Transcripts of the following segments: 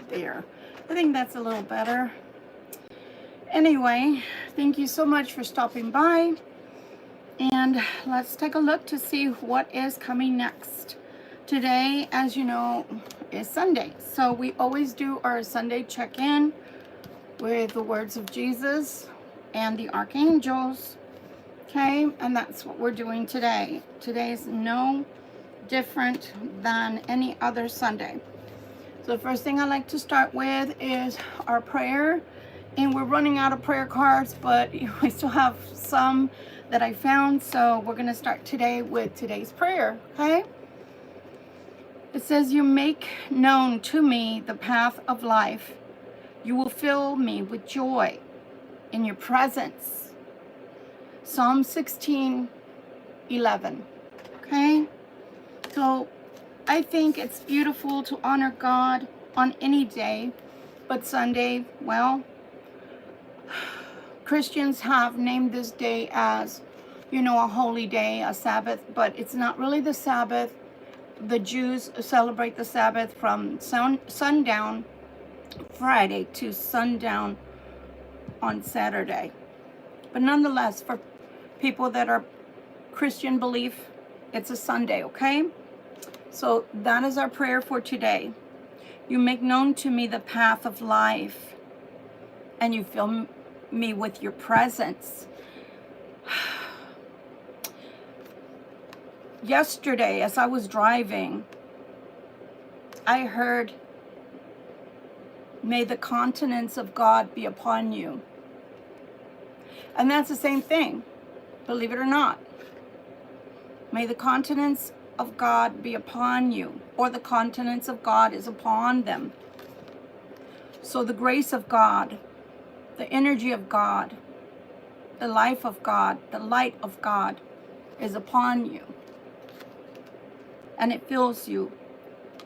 there. I think that's a little better. Anyway, thank you so much for stopping by. And let's take a look to see what is coming next. Today, as you know, is Sunday. So we always do our Sunday check-in with the words of Jesus and the archangels. Okay, and that's what we're doing today. Today is no different than any other Sunday. So the first thing I like to start with is our prayer. And we're running out of prayer cards, but we still have some that I found. So we're going to start today with today's prayer, okay? It says, you make known to me the path of life. You will fill me with joy in your presence. Psalm 16:11, okay? So I think it's beautiful to honor God on any day, but Sunday, well, Christians have named this day as, you know, a holy day, a Sabbath, but it's not really the Sabbath. The Jews celebrate the Sabbath from sundown Friday to sundown on Saturday. But nonetheless, for people that are Christian belief, it's a Sunday, okay? So that is our prayer for today. You make known to me the path of life, and you fill me with your presence. Yesterday, as I was driving, I heard, may the countenance of God be upon you. And that's the same thing, believe it or not. May the countenance of God be upon you, or the countenance of God is upon them. So the grace of God, the energy of God, the life of God, the light of God is upon you. And it fills you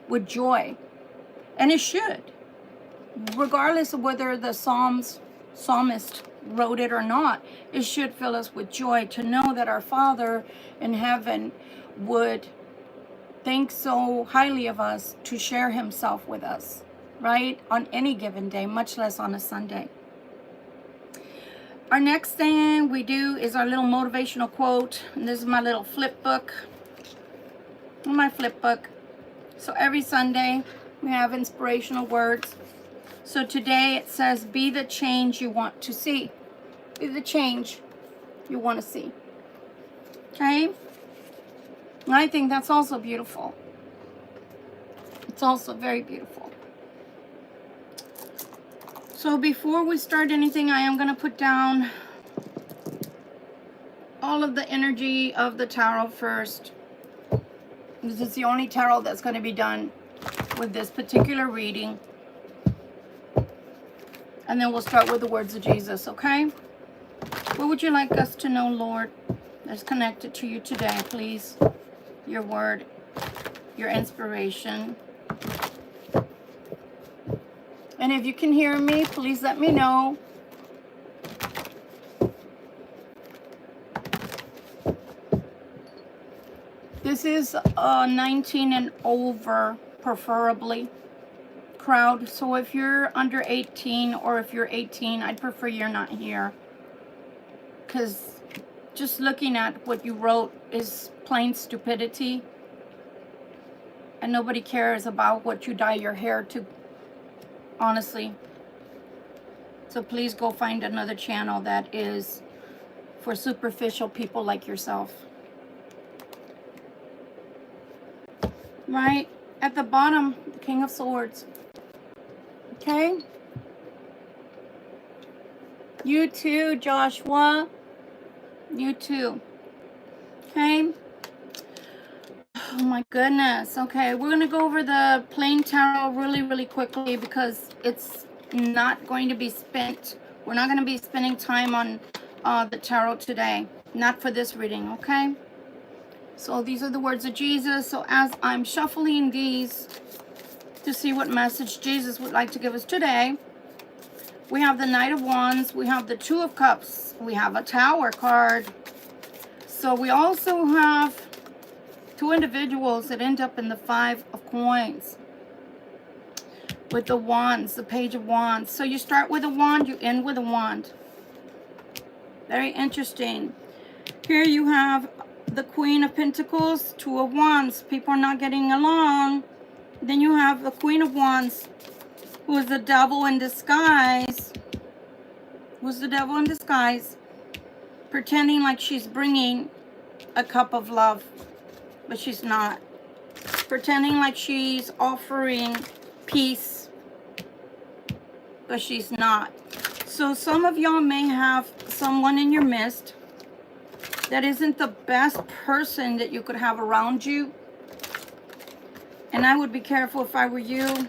with joy. And it should. Regardless of whether the psalmist wrote it or not, it should fill us with joy to know that our Father in heaven would think so highly of us to share himself with us, right? On any given day, much less on a Sunday. Our next thing we do is our little motivational quote. And this is my little flip book. My flip book. So every Sunday we have inspirational words. So today it says, be the change you want to see. Be the change you want to see. Okay? And I think that's also beautiful. It's also very beautiful. So before we start anything, I am going to put down all of the energy of the tarot first. This is the only tarot that's going to be done with this particular reading. And then we'll start with the words of Jesus, okay? What would you like us to know, Lord, that's connected to you today, please? Your word, your inspiration. And if you can hear me, please let me know. This is a 19 and over, preferably, crowd. So if you're under 18 or if you're 18, I'd prefer you're not here. Because just looking at what you wrote is plain stupidity. And nobody cares about what you dye your hair to, honestly. So please go find another channel that is for superficial people like yourself. Right at the bottom, the King of Swords. Okay? You too, Joshua. You too. Okay? Oh my goodness. Okay, we're going to go over the plain tarot really quickly because it's not going to be spent. We're not going to be spending time on the tarot today. Not for this reading, okay? So these are the words of Jesus. So as I'm shuffling these to see what message Jesus would like to give us today, we have the Knight of Wands, we have the Two of Cups, we have a Tower card. So we also have two individuals that end up in the Five of Coins. with the wands, the Page of Wands. So you start with a wand, you end with a wand. Very interesting. Here you have the Queen of Pentacles, Two of Wands. People are not getting along. Then you have the Queen of Wands, who is the devil in disguise. Who's the devil in disguise? Pretending like she's bringing a cup of love, but she's not. Pretending like she's offering peace, but she's not. So some of y'all may have someone in your midst that isn't the best person that you could have around you. And I would be careful if I were you.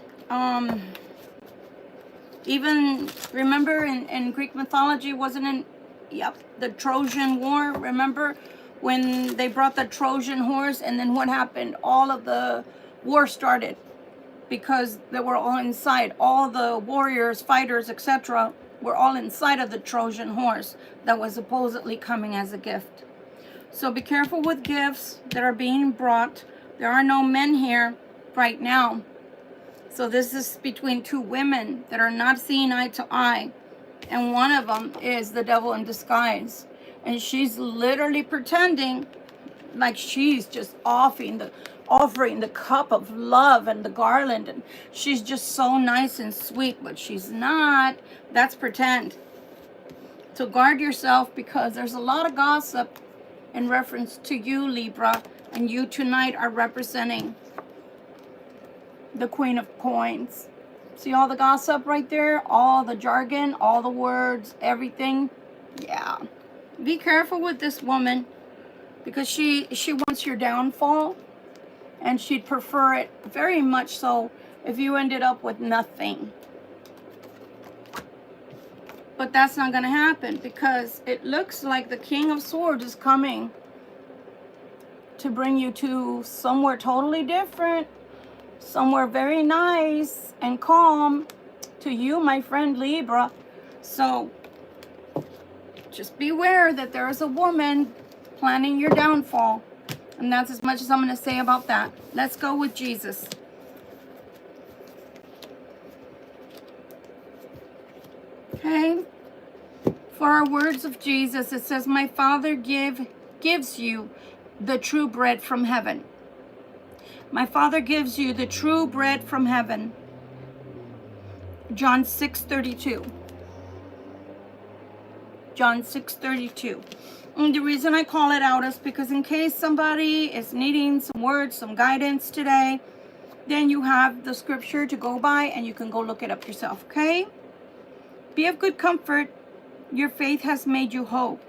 Even, remember in Greek mythology, wasn't in, yep, the Trojan War, remember? When they brought the Trojan horse, and then what happened? All of the war started because they were all inside. All the warriors, fighters, etc. were all inside of the Trojan horse that was supposedly coming as a gift. So be careful with gifts that are being brought. There are no men here right now. So this is between two women that are not seeing eye to eye. And one of them is the devil in disguise. And she's literally pretending like she's just offering the cup of love and the garland. And she's just so nice and sweet, but she's not. That's pretend. So guard yourself, because there's a lot of gossip in reference to you, Libra. And you tonight are representing the Queen of Coins. See all the gossip right there? All the jargon, all the words, everything. Yeah. Be careful with this woman, because she wants your downfall, and she'd prefer it very much so if you ended up with nothing. But that's not going to happen, because it looks like the King of Swords is coming to bring you to somewhere totally different, somewhere very nice and calm to you, my friend Libra. So just beware that there is a woman planning your downfall. And that's as much as I'm going to say about that. Let's go with Jesus. Okay. For our words of Jesus, it says, my Father gives you the true bread from heaven. My Father gives you the true bread from heaven. John 6:32. John 6:32. And the reason I call it out is because in case somebody is needing some words, some guidance today, then you have the scripture to go by and you can go look it up yourself, okay? Be of good comfort. Your faith has made you whole.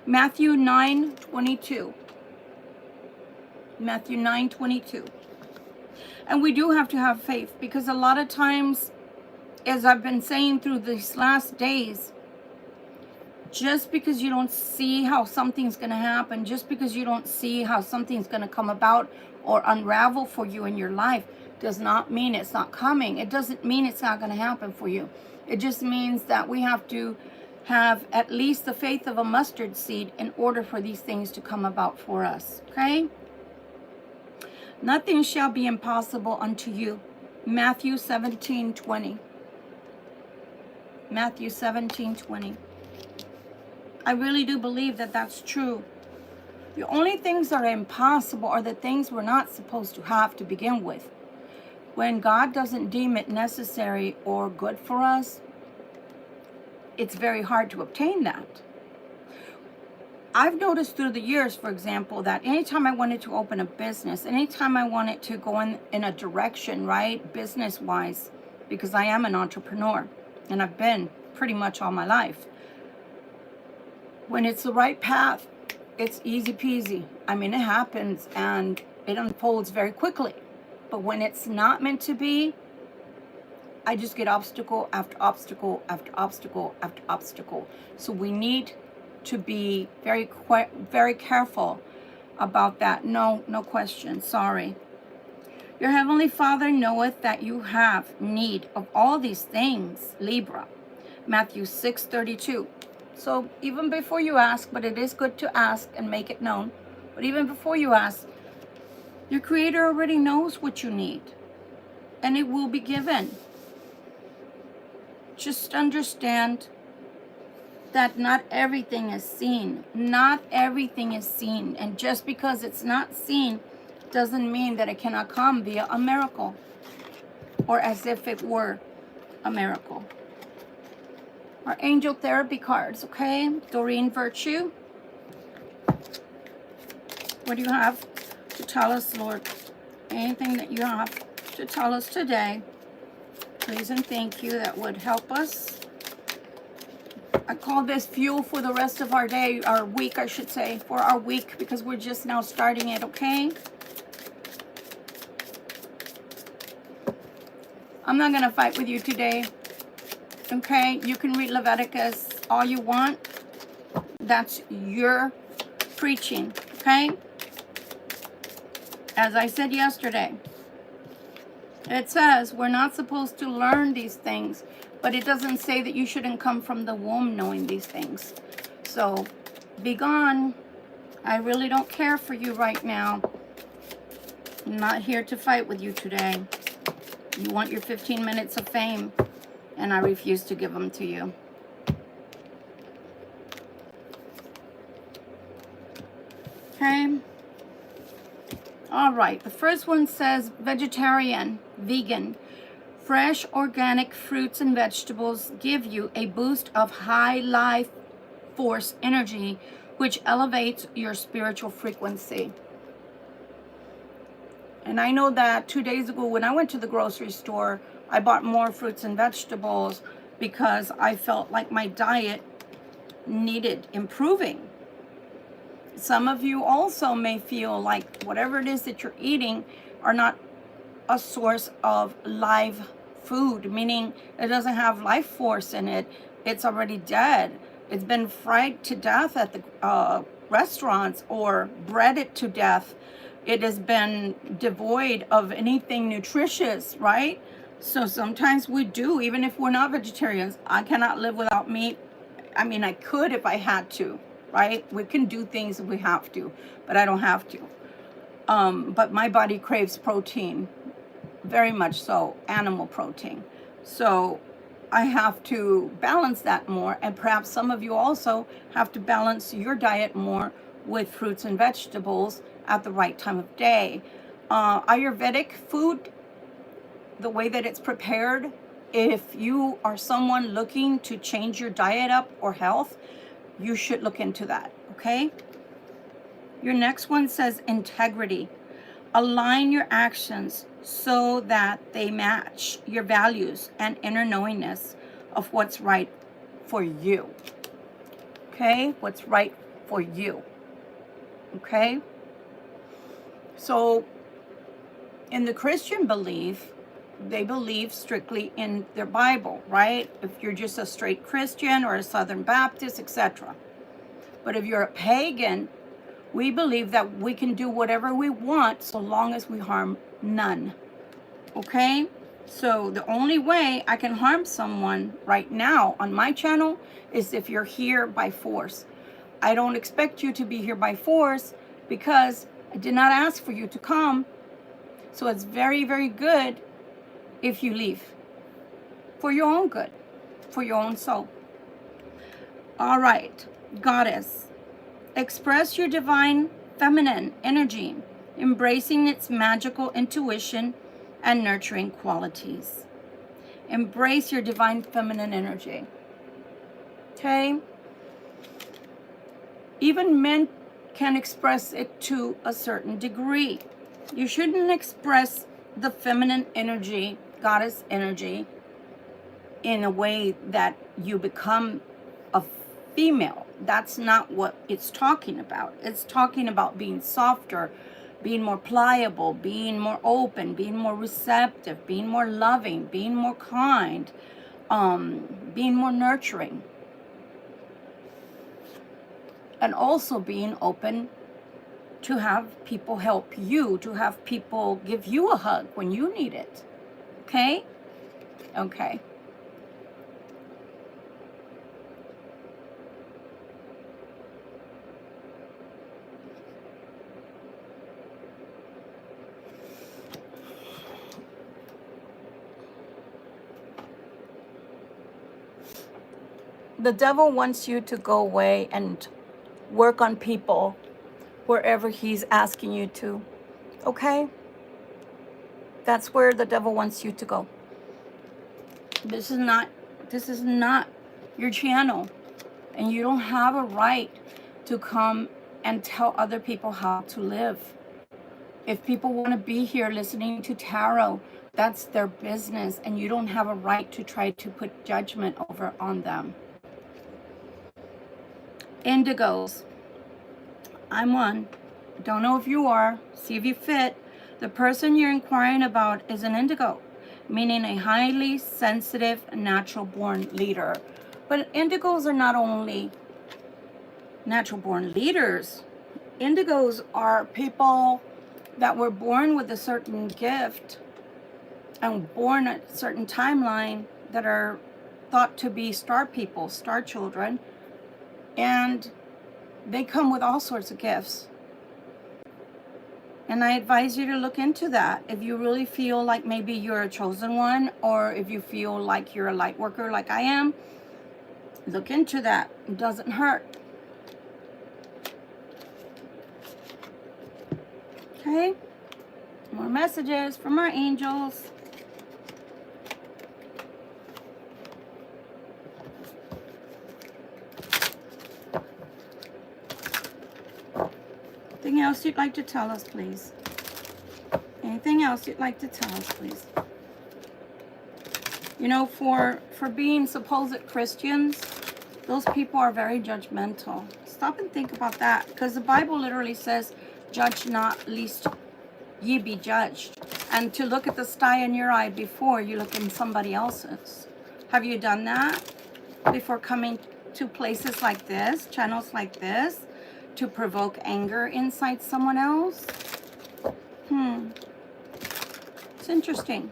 Matthew 9:22. Matthew 9:22. And we do have to have faith, because a lot of times, as I've been saying through these last days, just because you don't see how something's going to happen, just because you don't see how something's going to come about or unravel for you in your life, does not mean it's not coming. It doesn't mean it's not going to happen for you. It just means that we have to have at least the faith of a mustard seed in order for these things to come about for us, okay? Nothing shall be impossible unto you. Matthew 17:20. Matthew 17:20. I really do believe that that's true. The only things that are impossible are the things we're not supposed to have to begin with. When God doesn't deem it necessary or good for us, it's very hard to obtain that. I've noticed through the years, for example, that anytime I wanted to open a business, anytime I wanted to go in a direction, right, business-wise, because I am an entrepreneur, and I've been pretty much all my life, when it's the right path, it's easy peasy. I mean, it happens and it unfolds very quickly. But when it's not meant to be, I just get obstacle after obstacle after obstacle after obstacle. So we need to be very careful about that. No question. Sorry. Your Heavenly Father knoweth that you have need of all these things, Libra. Matthew 6:32. So even before you ask, but it is good to ask and make it known, but even before you ask, your Creator already knows what you need. and it will be given. Just understand that not everything is seen. Not everything is seen. And just because it's not seen doesn't mean that it cannot come via a miracle, or as if it were a miracle. Our angel therapy cards, okay? Doreen Virtue. What do you have to tell us, Lord? Anything that you have to tell us today, please and thank you, that would help us. I call this fuel for the rest of our day, our week, I should say, for our week, because we're just now starting it, okay? I'm not going to fight with you today, okay? You can read Leviticus all you want. That's your preaching, okay? As I said yesterday, it says we're not supposed to learn these things, but it doesn't say that you shouldn't come from the womb knowing these things. So, be gone. I really don't care for you right now. I'm not here to fight with you today. You want your 15 minutes of fame, and I refuse to give them to you. Okay? All right, the first one says vegetarian, vegan. Fresh organic fruits and vegetables give you a boost of high life force energy, which elevates your spiritual frequency. And I know that 2 days ago when I went to the grocery store, I bought more fruits and vegetables because I felt like my diet needed improving. Some of you also may feel like whatever it is that you're eating are not a source of live food, meaning it doesn't have life force in it. It's already dead. It's been fried to death at the restaurants or breaded to death. It has been devoid of anything nutritious, right? So sometimes we do, even if we're not vegetarians. I cannot live without meat. I mean, I could if I had to, right? We can do things if we have to, but I don't have to. But my body craves protein, very much so, animal protein. So I have to balance that more, and perhaps some of you also have to balance your diet more with fruits and vegetables at the right time of day. Ayurvedic food, the way that it's prepared, if you are someone looking to change your diet up or health, you should look into that, okay? Your next one says integrity. Align your actions so that they match your values and inner knowingness of what's right for you. Okay? What's right for you. Okay? So, in the Christian belief, they believe strictly in their Bible, right? If you're just a straight Christian or a Southern Baptist, etc. But if you're a pagan, we believe that we can do whatever we want so long as we harm none. Okay? So the only way I can harm someone right now on my channel is if you're here by force. I don't expect you to be here by force because I did not ask for you to come. So it's very, very good if you leave. For your own good. For your own soul. All right. Goddess. Express your divine feminine energy, embracing its magical intuition and nurturing qualities. Embrace your divine feminine energy. Okay? Even men can express it to a certain degree. You shouldn't express the feminine energy, goddess energy, in a way that you become a female. That's not what it's talking about. It's talking about being softer, being more pliable, being more open, being more receptive, being more loving, being more kind, being more nurturing. And also being open to have people help you, to have people give you a hug when you need it. Okay? Okay. The devil wants you to go away and work on people wherever he's asking you to. Okay? That's where the devil wants you to go. This is not your channel. And you don't have a right to come and tell other people how to live. If people want to be here listening to tarot, that's their business, and you don't have a right to try to put judgment over on them. Indigos. I'm one. Don't know if you are. See if you fit. The person you're inquiring about is an indigo, meaning a highly sensitive, natural-born leader. But indigos are not only natural-born leaders. Indigos are people that were born with a certain gift and born at a certain timeline that are thought to be star people, star children, and they come with all sorts of gifts. And I advise you to look into that. If you really feel like maybe you're a chosen one, or if you feel like you're a light worker like I am, look into that. It doesn't hurt. Okay, more messages from our angels. Anything else you'd like to tell us, please? Anything else you'd like to tell us, please? You know, for being supposed Christians, those people are very judgmental. Stop and think about that, because the Bible literally says, judge not, lest ye be judged. And to look at the sty in your eye before you look in somebody else's. Have you done that before coming to places like this, channels like this, to provoke anger inside someone else? It's interesting.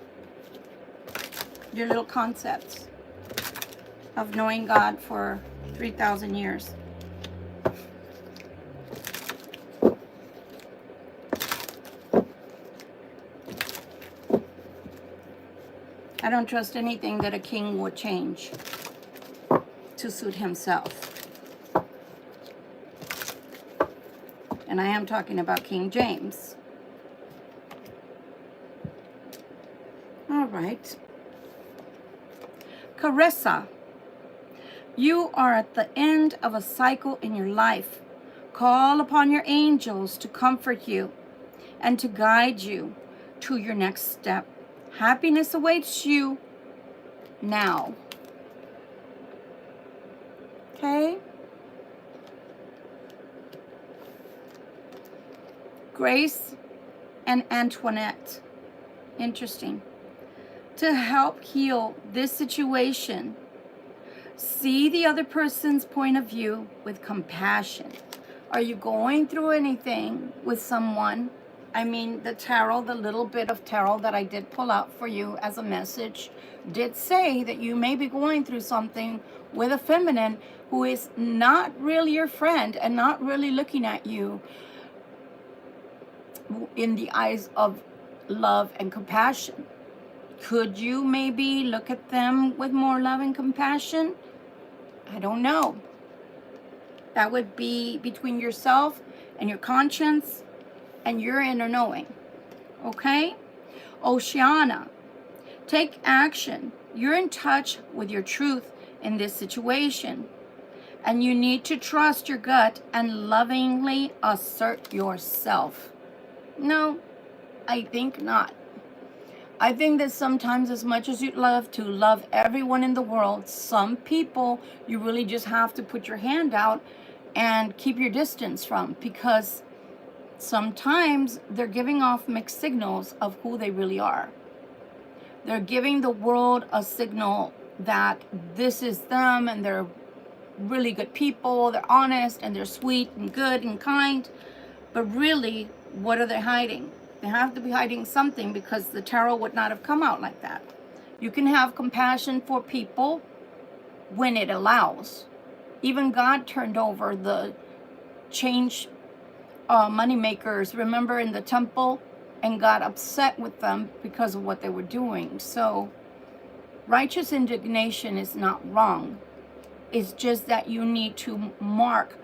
Your little concepts of knowing God for 3,000 years. I don't trust anything that a king would change to suit himself. And I am talking about King James. All right. Carissa, you are at the end of a cycle in your life. Call upon your angels to comfort you and to guide you to your next step. Happiness awaits you now. Okay? Grace and Antoinette. Interesting. To help heal this situation, see the other person's point of view with compassion. Are you going through anything with someone? I mean, the tarot, the little bit of tarot that I did pull out for you as a message, did say that you may be going through something with a feminine who is not really your friend and not really looking at you in the eyes of love and compassion. Could you maybe look at them with more love and compassion? I don't know. That would be between yourself and your conscience and your inner knowing. Okay? Oceana, take action. You're in touch with your truth in this situation. And you need to trust your gut and lovingly assert yourself. No, I think not. I think that sometimes, as much as you'd love to love everyone in the world, some people you really just have to put your hand out and keep your distance from, because sometimes they're giving off mixed signals of who they really are. They're giving the world a signal that this is them and they're really good people, they're honest and they're sweet and good and kind. But really, what are they hiding? They have to be hiding something, because the tarot would not have come out like that. You can have compassion for people when it allows. Even God turned over the change money makers, remember, in the temple, and got upset with them because of what they were doing. So righteous indignation is not wrong, It's just that you need to mark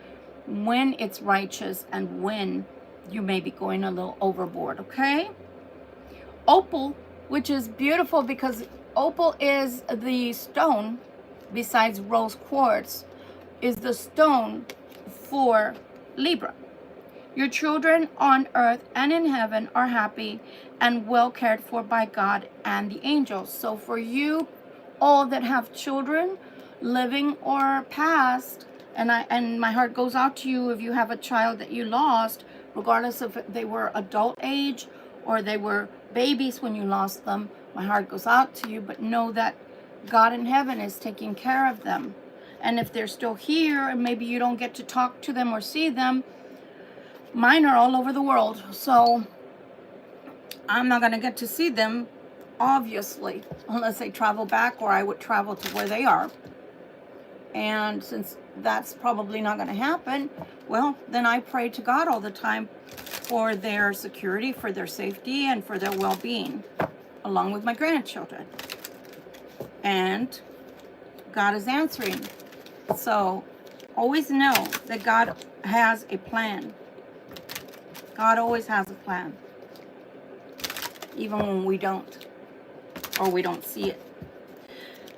when it's righteous and when you may be going a little overboard, okay? Opal, which is beautiful because opal is the stone, besides rose quartz, is the stone for Libra. Your children on earth and in heaven are happy and well cared for by God and the angels. So for you all that have children, living or past, and my heart goes out to you if you have a child that you lost, regardless if they were adult age or they were babies when you lost them, my heart goes out to you, but know that God in heaven is taking care of them. And if they're still here and maybe you don't get to talk to them or see them, mine are all over the world, so I'm not going to get to see them, obviously, unless they travel back, or I would travel to where they are. And since that's probably not going to happen, well, then I pray to God all the time for their security, for their safety, and for their well-being, along with my grandchildren. And God is answering. So always know that God has a plan. God always has a plan, even when we don't, or we don't see it.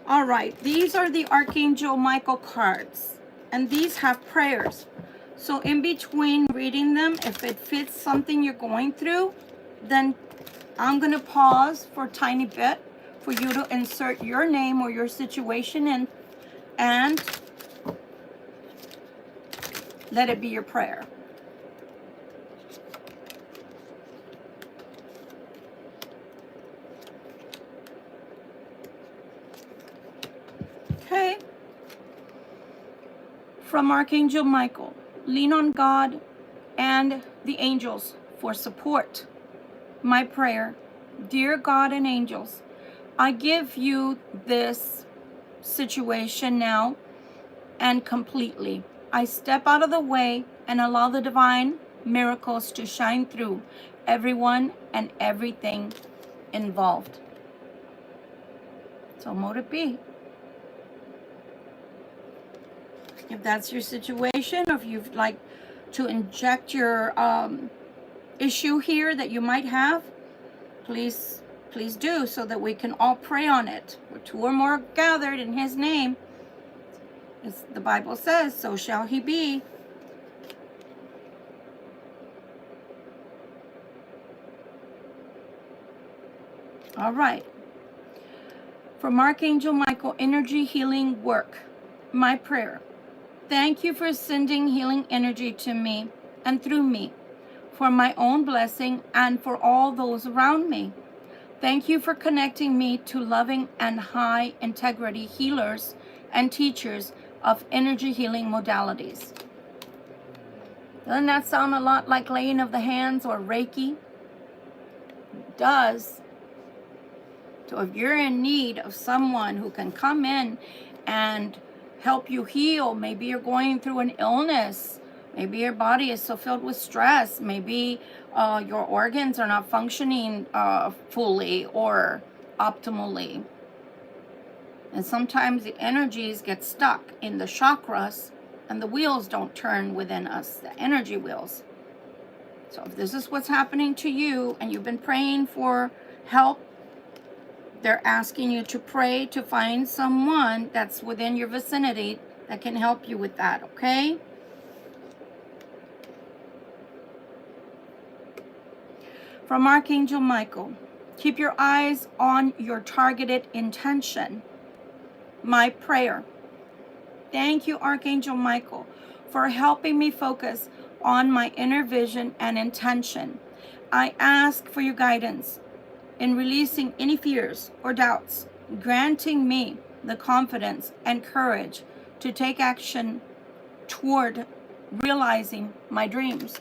All right, these are the Archangel Michael cards, and these have prayers. So in between reading them, if it fits something you're going through, then I'm going to pause for a tiny bit for you to insert your name or your situation in, and let it be your prayer. Okay. From Archangel Michael, lean on God and the angels for support. My prayer, dear God and angels, I give you this situation now and completely. I step out of the way and allow the divine miracles to shine through everyone and everything involved. So mote it be. If that's your situation, or if you'd like to inject your issue here that you might have, please do, so that we can all pray on it. Where two or more gathered in his name, as the Bible says, so shall he be. All right. From Archangel Michael, energy healing work. My prayer. Thank you for sending healing energy to me and through me, for my own blessing and for all those around me. Thank you for connecting me to loving and high integrity healers and teachers of energy healing modalities. Doesn't that sound a lot like laying of the hands or Reiki? It does. So if you're in need of someone who can come in and help you heal, maybe you're going through an illness, maybe your body is so filled with stress, maybe your organs are not functioning fully or optimally, and sometimes the energies get stuck in the chakras and the wheels don't turn within us, the energy wheels. So if this is what's happening to you and you've been praying for help, they're asking you to pray to find someone that's within your vicinity that can help you with that, okay? From Archangel Michael, keep your eyes on your targeted intention. My prayer. Thank you, Archangel Michael, for helping me focus on my inner vision and intention. I ask for your guidance in releasing any fears or doubts, granting me the confidence and courage to take action toward realizing my dreams.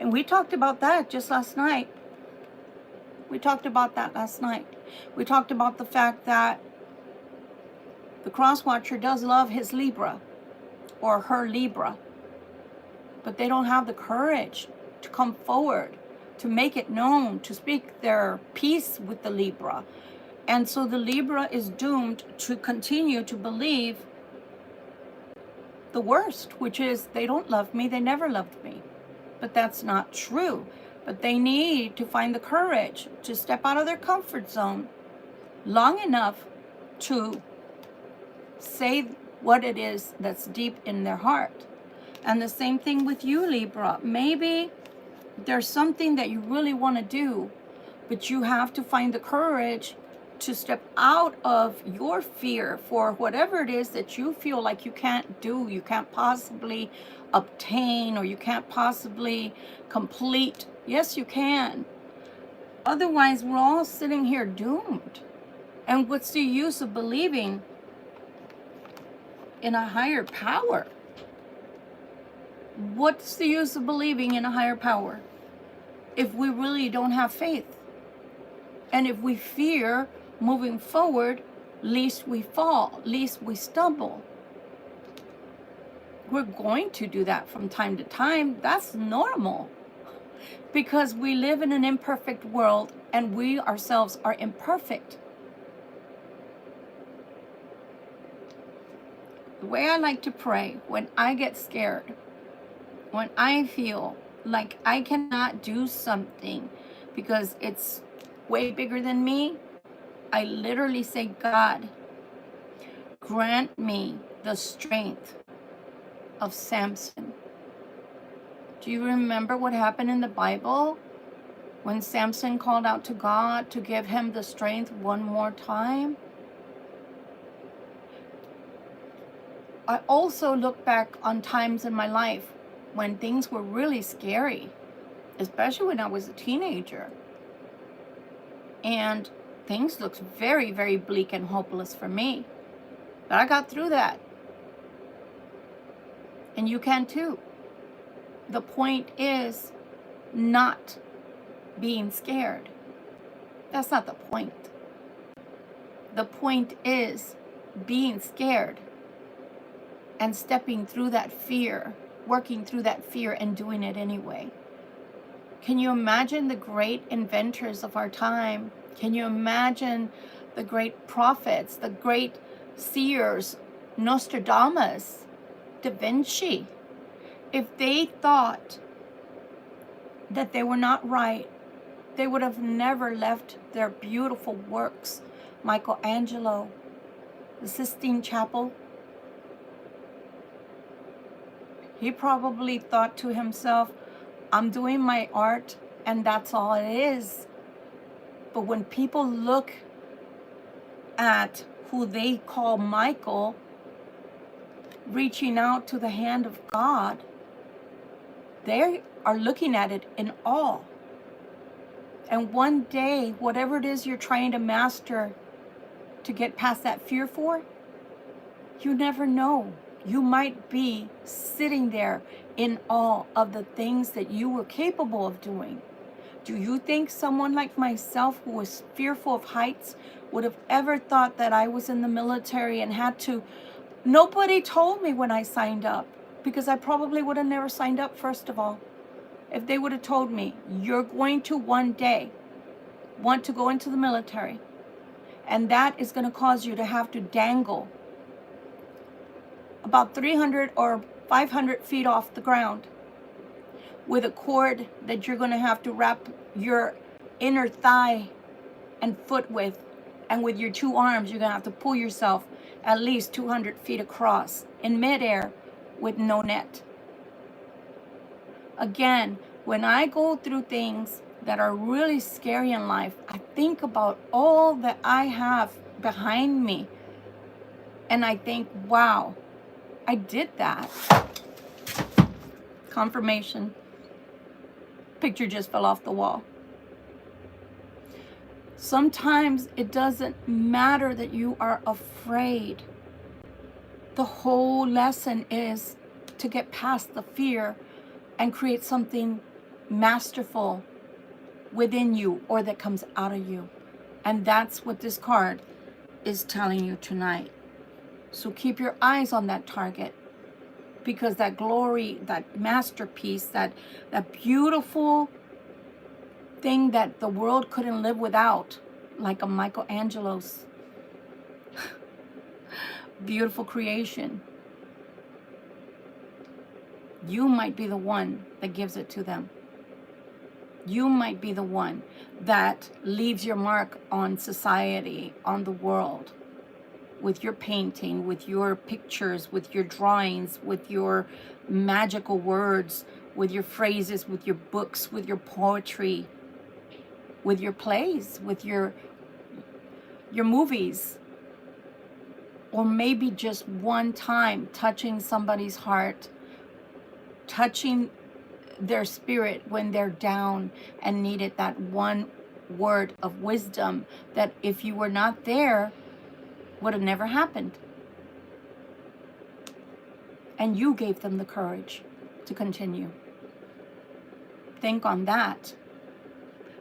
And we talked about that just last night. We talked about that last night. We talked about the fact that the cross watcher does love his Libra or her Libra, but they don't have the courage to come forward, to make it known, to speak their piece with the Libra. And so the Libra is doomed to continue to believe the worst, which is they don't love me, they never loved me. But that's not true. But they need to find the courage to step out of their comfort zone long enough to say what it is that's deep in their heart. And the same thing with you, Libra. Maybe there's something that you really want to do, but you have to find the courage to step out of your fear for whatever it is that you feel like you can't do, you can't possibly obtain, or you can't possibly complete. Yes, you can. Otherwise, we're all sitting here doomed. And what's the use of believing in a higher power? What's the use of believing in a higher power if we really don't have faith? And if we fear moving forward, least we fall, least we stumble. We're going to do that from time to time. That's normal, because we live in an imperfect world and we ourselves are imperfect. The way I like to pray when I get scared, when I feel like I cannot do something because it's way bigger than me, I literally say, God, grant me the strength of Samson. Do you remember what happened in the Bible when Samson called out to God to give him the strength one more time? I also look back on times in my life when things were really scary, especially when I was a teenager. And things looked very, very bleak and hopeless for me. But I got through that. And you can too. The point is not being scared. That's not the point. The point is being scared and stepping through that fear, working through that fear and doing it anyway. Can you imagine the great inventors of our time? Can you imagine the great prophets, the great seers, Nostradamus, Da Vinci? If they thought that they were not right, they would have never left their beautiful works. Michelangelo, the Sistine Chapel, he probably thought to himself, I'm doing my art and that's all it is. But when people look at who they call Michael reaching out to the hand of God, they are looking at it in awe. And one day, whatever it is you're trying to master to get past that fear for, you never know. You might be sitting there in awe of the things that you were capable of doing. Do you think someone like myself, who was fearful of heights, would have ever thought that I was in the military and had to... Nobody told me when I signed up, because I probably would have never signed up, first of all. If they would have told me, you're going to one day want to go into the military, and that is going to cause you to have to dangle about 300 or 500 feet off the ground with a cord that you're going to have to wrap your inner thigh and foot with, and with your two arms you're going to have to pull yourself at least 200 feet across in midair with no net. Again, when I go through things that are really scary in life, I think about all that I have behind me, and I think, wow, I did that. Confirmation. Picture just fell off the wall. Sometimes it doesn't matter that you are afraid. The whole lesson is to get past the fear and create something masterful within you, or that comes out of you. And that's what this card is telling you tonight. So keep your eyes on that target, because that glory, that masterpiece, that beautiful thing that the world couldn't live without, like a Michelangelo's beautiful creation, You might be the one that gives it to them. You might be the one that leaves your mark on society, on the world, with your painting, with your pictures, with your drawings, with your magical words, with your phrases, with your books, with your poetry, with your plays, with your movies. Or maybe just one time touching somebody's heart, touching their spirit when they're down and needed that one word of wisdom that if you were not there would have never happened. And you gave them the courage to continue. Think on that.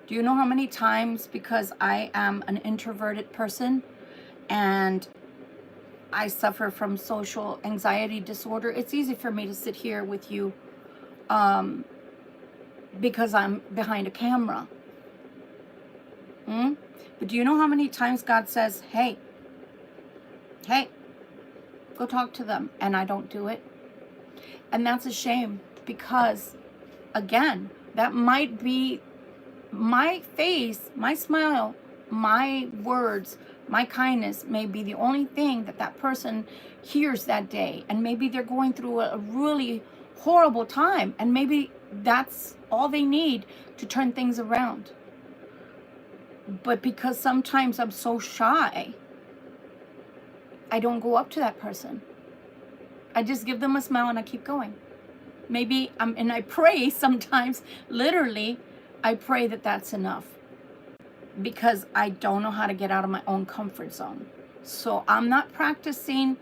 Do you know how many times, because I am an introverted person and I suffer from social anxiety disorder, it's easy for me to sit here with you because I'm behind a camera. But do you know how many times God says, hey, go talk to them, and I don't do it? And that's a shame, because again, that might be my face, my smile, my words, my kindness may be the only thing that that person hears that day. And maybe they're going through a really horrible time, and maybe that's all they need to turn things around. But because sometimes I'm so shy, I don't go up to that person. I just give them a smile and I keep going. Maybe and I pray sometimes, literally, I pray that that's enough, because I don't know how to get out of my own comfort zone. So I'm not practicing,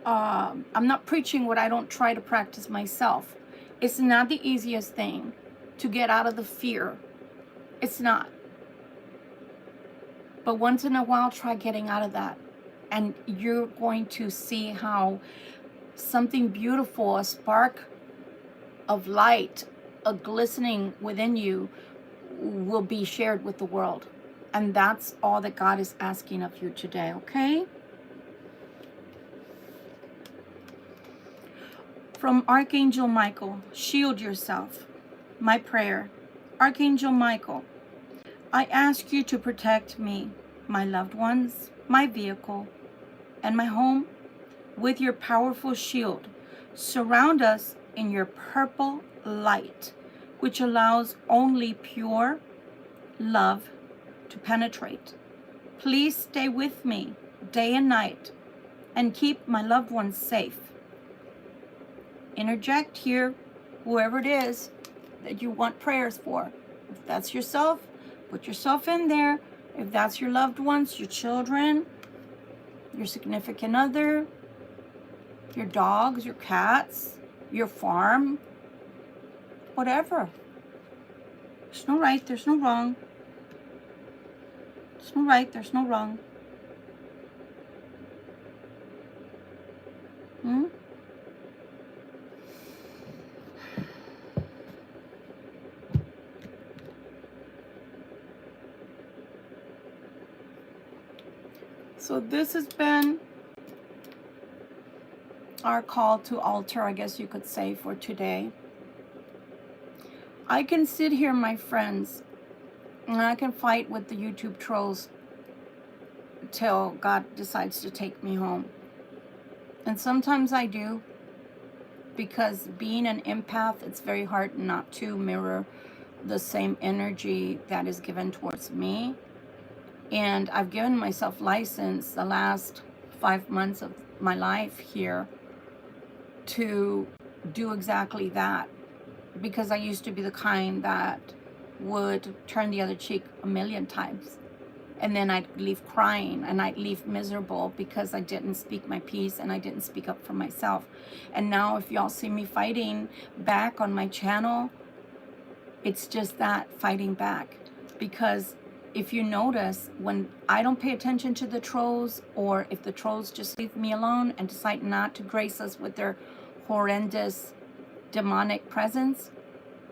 I'm not preaching what I don't try to practice myself. It's not the easiest thing to get out of the fear. It's not. But once in a while, try getting out of that. And you're going to see how something beautiful, a spark of light, a glistening within you, will be shared with the world. And that's all that God is asking of you today, okay? From Archangel Michael, shield yourself. My prayer. Archangel Michael, I ask you to protect me, my loved ones, my vehicle, and my home with your powerful shield. Surround us in your purple light, which allows only pure love to penetrate. Please stay with me day and night and keep my loved ones safe. Interject here, whoever it is that you want prayers for. If that's yourself, put yourself in there. If that's your loved ones, your children, your significant other, your dogs, your cats, your farm, whatever. There's no right, there's no wrong. There's no right, there's no wrong. So this has been our call to altar, I guess you could say, for today. I can sit here, my friends, and I can fight with the YouTube trolls till God decides to take me home. And sometimes I do, because being an empath, it's very hard not to mirror the same energy that is given towards me. And I've given myself license the last 5 months of my life here to do exactly that, because I used to be the kind that would turn the other cheek a million times, and then I'd leave crying and I'd leave miserable because I didn't speak my piece and I didn't speak up for myself. And now if y'all see me fighting back on my channel, it's just that, fighting back. Because if you notice, when I don't pay attention to the trolls, or if the trolls just leave me alone and decide not to grace us with their horrendous demonic presence,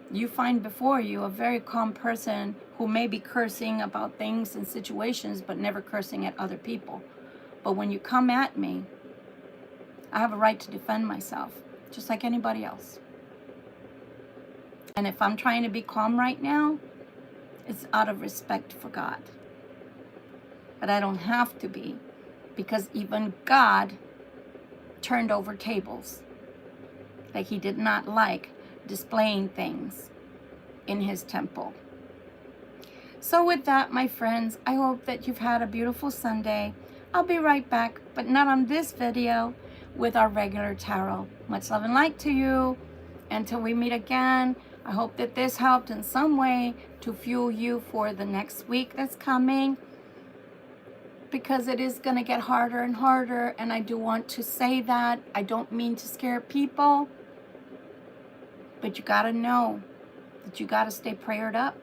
you find before you a very calm person who may be cursing about things and situations, but never cursing at other people. But when you come at me, I have a right to defend myself, just like anybody else. And if I'm trying to be calm right now, it's out of respect for God. But I don't have to be, because even God turned over tables. Like he did not like displaying things in his temple. So with that, my friends, I hope that you've had a beautiful Sunday. I'll be right back, but not on this video, with our regular tarot. Much love and light to you. Until we meet again, I hope that this helped in some way to fuel you for the next week that's coming, because it is going to get harder and harder, and I do want to say that. I don't mean to scare people, but you got to know that you got to stay prayered up,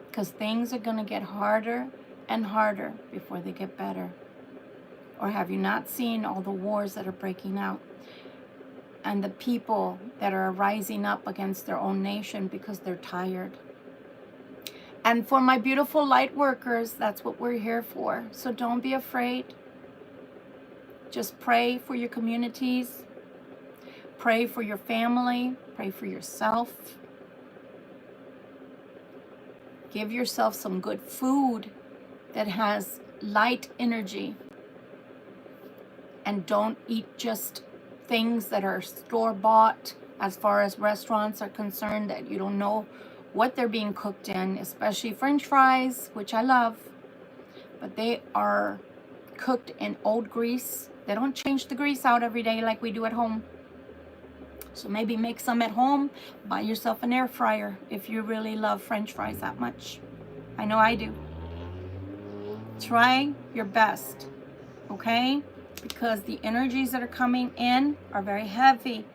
because things are going to get harder and harder before they get better. Or have you not seen all the wars that are breaking out, and the people that are rising up against their own nation because they're tired? And for my beautiful light workers, that's what we're here for. So don't be afraid. Just pray for your communities. Pray for your family. Pray for yourself. Give yourself some good food that has light energy. And don't eat just things that are store-bought, as far as restaurants are concerned, that you don't know what they're being cooked in, especially French fries, which I love, but they are cooked in old grease. They don't change the grease out every day like we do at home. So maybe make some at home. Buy yourself an air fryer if you really love French fries that much. I know I do. Try your best, okay? Because the energies that are coming in are very heavy.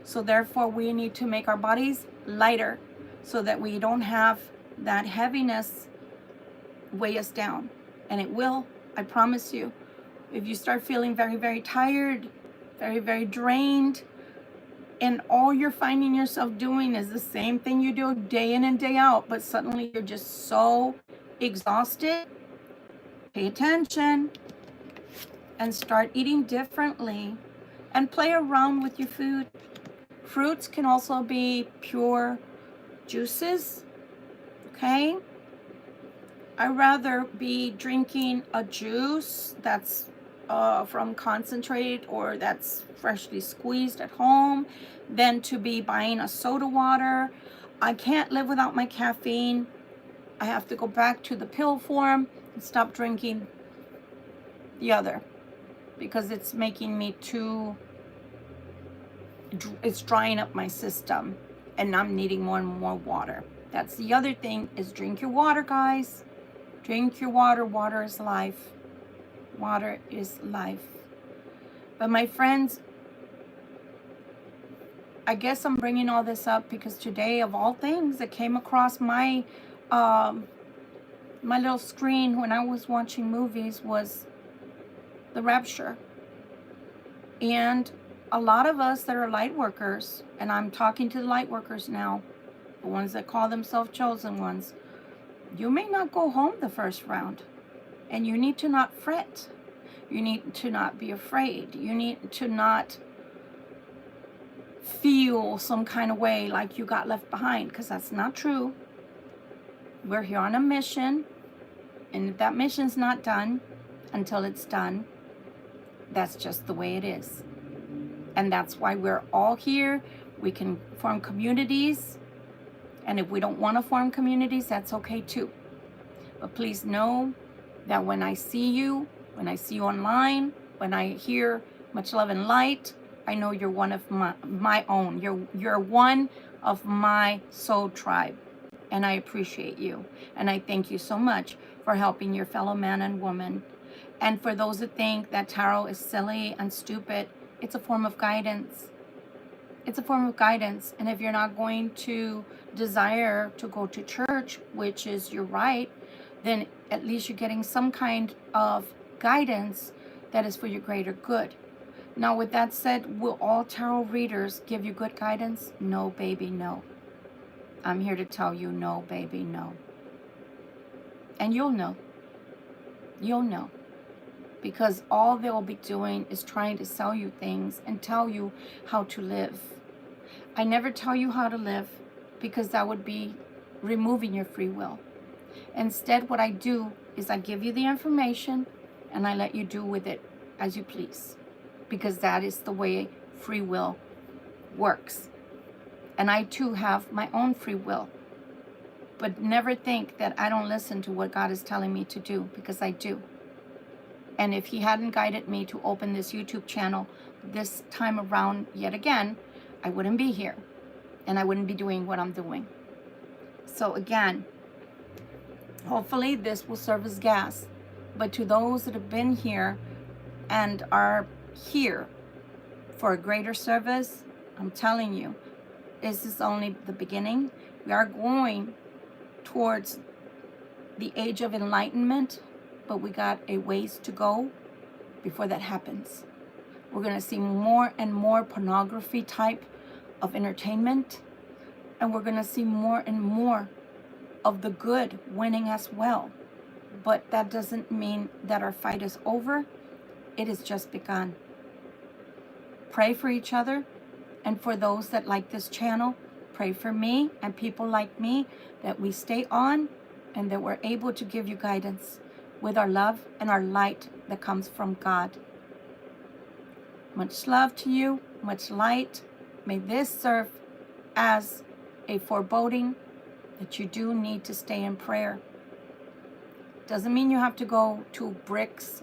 So therefore, we need to make our bodies lighter, so that we don't have that heaviness weigh us down. And it will, I promise you. If you start feeling very, very tired, very, very drained, and all you're finding yourself doing is the same thing you do day in and day out, but suddenly you're just so exhausted, pay attention and start eating differently, and play around with your food. Fruits can also be pure juices, okay? I'd rather be drinking a juice that's from concentrate, or that's freshly squeezed at home, than to be buying a soda water. I can't live without my caffeine. I have to go back to the pill form and stop drinking the other, because it's making me it's drying up my system, and I'm needing more and more water. That's the other thing, is drink your water, guys. Drink your water. Water is life. Water is life. But my friends, I guess I'm bringing all this up because today, of all things, it came across my my little screen when I was watching movies, was the rapture. And a lot of us that are light workers, and I'm talking to the light workers now, the ones that call themselves chosen ones, you may not go home the first round, and you need to not fret. You need to not be afraid. You need to not feel some kind of way like you got left behind, because that's not true. We're here on a mission, and if that mission's not done until it's done, that's just the way it is. And that's why we're all here. We can form communities, and if we don't want to form communities, that's okay too. But please know that when I see you online, when I hear much love and light, I know you're one of my own. You're one of my soul tribe, and I appreciate you. And I thank you so much for helping your fellow man and woman. And for those that think that tarot is silly and stupid, it's a form of guidance. It's a form of guidance. And if you're not going to desire to go to church, which is your right, then at least you're getting some kind of guidance that is for your greater good. Now, with that said, will all tarot readers give you good guidance? No, baby, no. I'm here to tell you, no, baby, no. And you'll know. You'll know. Because all they'll be doing is trying to sell you things and tell you how to live. I never tell you how to live. because that would be removing your free will. Instead, what I do is I give you the information and I let you do with it as you please, because that is the way free will works. And I too have my own free will. But never think that I don't listen to what God is telling me to do, because I do. And if he hadn't guided me to open this YouTube channel this time around yet again, I wouldn't be here and I wouldn't be doing what I'm doing. So again, hopefully this will serve as gas. But to those that have been here and are here for a greater service, I'm telling you, this is only the beginning. We are going towards the age of enlightenment, but we got a ways to go before that happens. We're going to see more and more pornography type of entertainment, and we're going to see more and more of the good winning as well. But that doesn't mean that our fight is over. It has just begun. Pray for each other, and for those that like this channel, pray for me and people like me, that we stay on and that we're able to give you guidance with our love and our light that comes from God. Much love to you, much light. May this serve as a foreboding that you do need to stay in prayer. Doesn't mean you have to go to bricks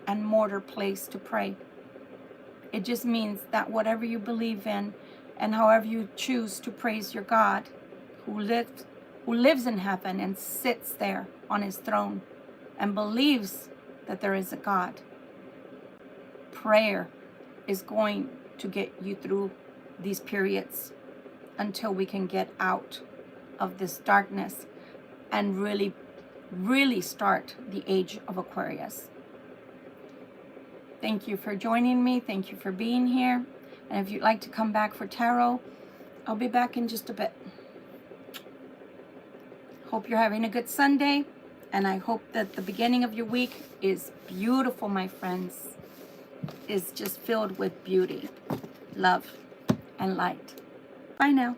and mortar place to pray. It just means that whatever you believe in and however you choose to praise your God, who lives in heaven and sits there on his throne and believes that there is a God, prayer is going to get you through these periods until we can get out of this darkness and really start the age of Aquarius. Thank you for joining me. Thank you for being here. And if you'd like to come back for tarot, I'll be back in just a bit. Hope you're having a good Sunday, and I hope that the beginning of your week is beautiful, my friends. Is just filled with beauty, love, and light. Bye now.